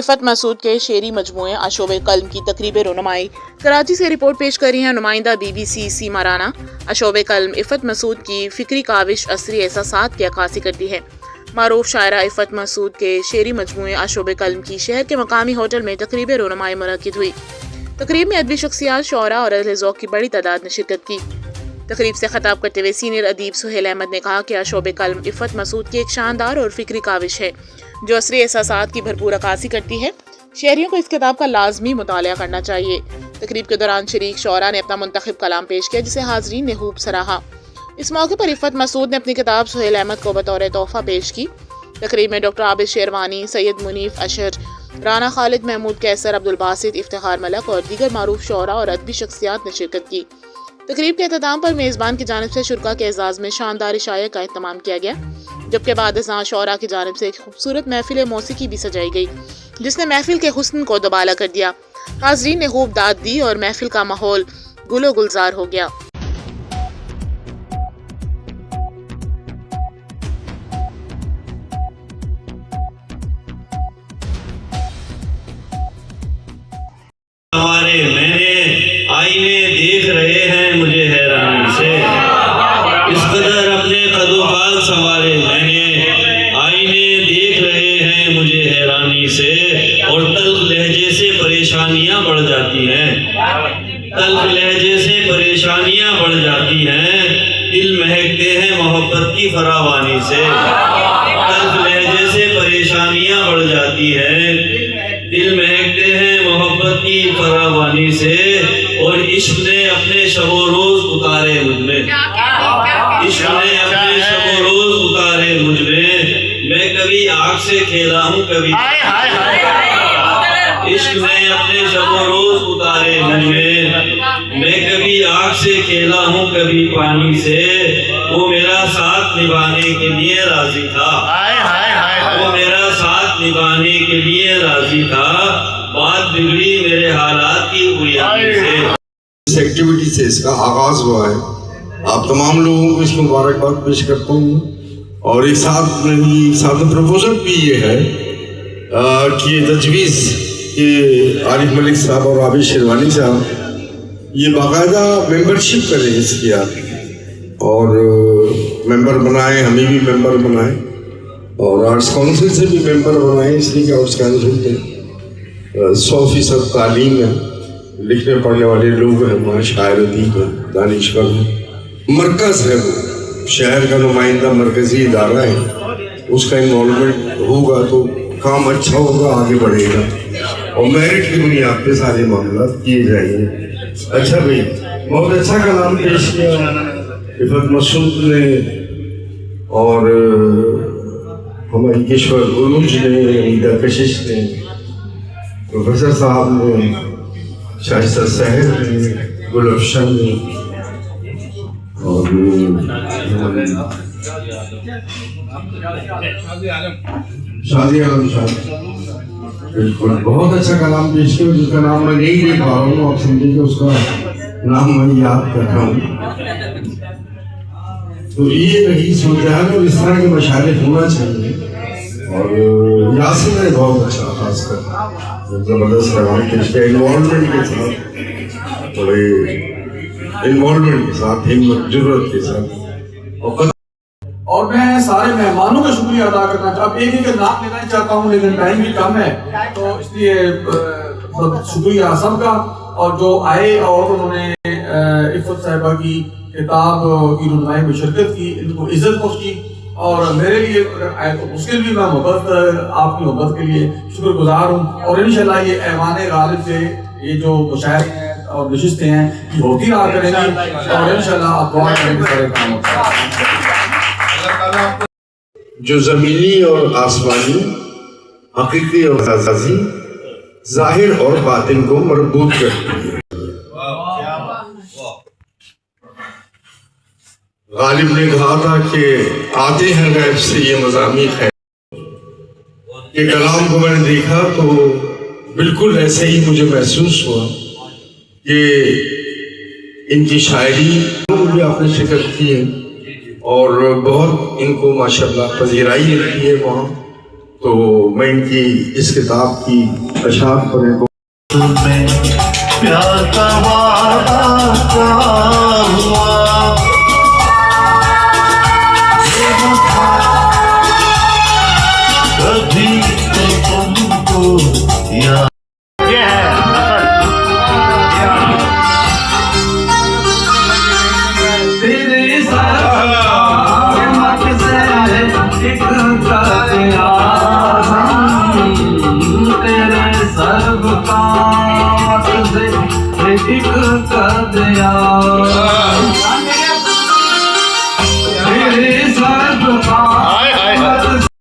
इफ़त मसूद के शेरी मजमूए आशोब कल्म की तकरीब रनुमाई। कराची से रिपोर्ट पेश कर रही हैं नुमाइंदा BBC सीमा राना। आशोब कल्म इफ़त मसूद की फ़िक्री काविश असरी एहसासात की अक्कासी करती है। मारूफ शायरा इफ़त मसूद के शेरी मजमूए आशोब कल्म की शहर के मकामी होटल में तकरीब रनुमाई मुनक्किद हुई। तकरीब में अदबी शख्सियात, शोरा और अहले ज़ौक़ की बड़ी तादाद ने शिरकत की। तकरीब से खिताब करते हुए सीनियर अदीब सुहेल अहमद ने कहा कि आशोब कल्म इफ़त मसूद की एक शानदार और फ़िक्री काविश है जो असरी एहसासात की भरपूर अक्कासी करती है। शहरियों को इस किताब का लाजमी मुताला करना चाहिए। तकरीब के दौरान शरीक शोरा ने अपना मुंतखब कलाम पेश किया जिसे हाज़रीन ने खूब सराहा। इस मौके पर इफ़त मसूद ने अपनी किताब सुहेल अहमद को बतौर तोहफ़ा पेश की। तकरीब में डॉक्टर आबिद शेरवानी, सैयद मुनीफ अशर, राना खालिद, महमूद कैसर, अब्दुल बासित, इफ्तिखार मलक और दीगर मारूफ शोरा और अदबी शख्सियात ने शिरकत की। तकरीब के अख्ताम पर मेज़बान की जानिब से शुरका के एजाज़ में शानदार इशाए का एहतमाम किया गया, जबकि बाद अज़ां शोरा की जानिब से एक खूबसूरत महफिल मौसीकी भी सजाई गई जिसने महफिल के हुस्न को दुबाला कर दिया। हाज़रीन ने खूब दाद दी और महफिल का माहौल गुलो गुलजार हो गया। हमारे मैंने आईने देख रहे हैं मुझे हैरानी से, इस कदर अपने कदोकाल संवारे मैंने आईने देख रहे हैं मुझे हैरानी से। और तल्ख लहजे से परेशानियां बढ़ जाती हैं, तल्ख लहजे से परेशानियां बढ़ जाती हैं, दिल महकते हैं मोहब्बत की फरावानी से। तल्ख लहजे से परेशानियां बढ़ जाती हैं, दिल महकते हैं मोहब्बत की फरावानी से। और इश्क ने अपने शबो रोज उतारे मुझ में, इश्क ने अपने शबो रोज उतारे मुझ में। मैं कभी आग से खेला हूँ कभी, इश्क ने अपने शबो रोज उतारे मुझ में। मैं कभी आग से खेला हूँ कभी पानी से। वो मेरा साथ निभाने के लिए राजी था, वो मेरा साथ निभाने के लिए राजी था। बात बिगड़ी मेरे हालात की बुनियादी से। इस एक्टिविटी से इसका आगाज हुआ है। आप तमाम लोगों को इसकी मुबारकबाद पेश करता हूँ। और एक साथ में प्रपोजल भी ये है कि तजवीज़ के आरिफ मलिक साहब और आबिद शेरवानी साहब ये बाकायदा मेंबरशिप करें इसकी आप, और मेंबर बनाएं, हमें भी मेंबर बनाएं और आर्ट्स काउंसिल से भी मेंबर बनाएं। इसलिए कि आर्ट्स काउंसिल में 100% तालीम है, लिखने पढ़ने वाले लोग हैं, वहाँ शायर अदीब है, दानिशवर है, मरकज़ है, वो शहर का नुमाइंदा मरकज़ी इदारा है। उसका इन्वॉल्वमेंट होगा तो काम अच्छा होगा, आगे बढ़ेगा और मेरिट की बुनियाद पे सारे मामला किए जाएंगे। अच्छा भाई, बहुत अच्छा कलाम पेश किया इफ़त मसूद ने और हमारी किश्वर उलूज ने, ईदा कशिश ने, प्रोफेसर साहब ने, शाइस्ता सहर ने, गुलशन ने और शादी आलम साहब। बिल्कुल बहुत अच्छा कलाम पेश किया जिसका नाम मैं नहीं ले पा रहा हूँ, आप समझिए उसका नाम मैं याद कर रहा हूँ। तो ये रही सूरत और इस तरह के मशाइल होना चाहिए। और यासिर ने बहुत अच्छा खासकर ज़बरदस्त कलाम पेश किया, इन्वॉल्वमेंट के साथ, बड़े इन्वॉल्वमेंट के साथ, हिम्मत जुर्रत के साथ। और मैं सारे मेहमानों का शुक्रिया अदा करना चाहता हूँ। एक एक नाम लेना चाहता हूँ लेकिन टाइम भी कम है, तो इसलिए शुक्रिया सबका। और जो आए और उन्होंने इफ़त साहिबा की किताब की रुनमाई में शिरकत की, इनको इज्जत पहुँची। और मेरे लिए तो मुश्किल भी, मैं आपकी मोहब्बत के लिए शुक्रगुजार हूँ। और इंशाल्लाह ये ऐवान गालिब से ये जो मुशायरे हैं और नशिस्तें हैं ये होती रहा करेंगी और इंशाल्लाह आप दुआ करेंगे सारे काम होगा। जो ज़मीनी और आसमानी, हकीकी और मजाजी, जाहिर और बातिन को मरबूत करती है। गालिब ने कहा था कि आते हैं गैब से ये मज़ामी है। ये कलाम को मैंने देखा तो बिल्कुल ऐसे ही मुझे महसूस हुआ कि इनकी शायरी भी आपने शिरकत की है और बहुत इनको माशाल्लाह पजीराई रखी है वहाँ। तो मैं इनकी इस किताब की अशात पढ़े प्यार का वादा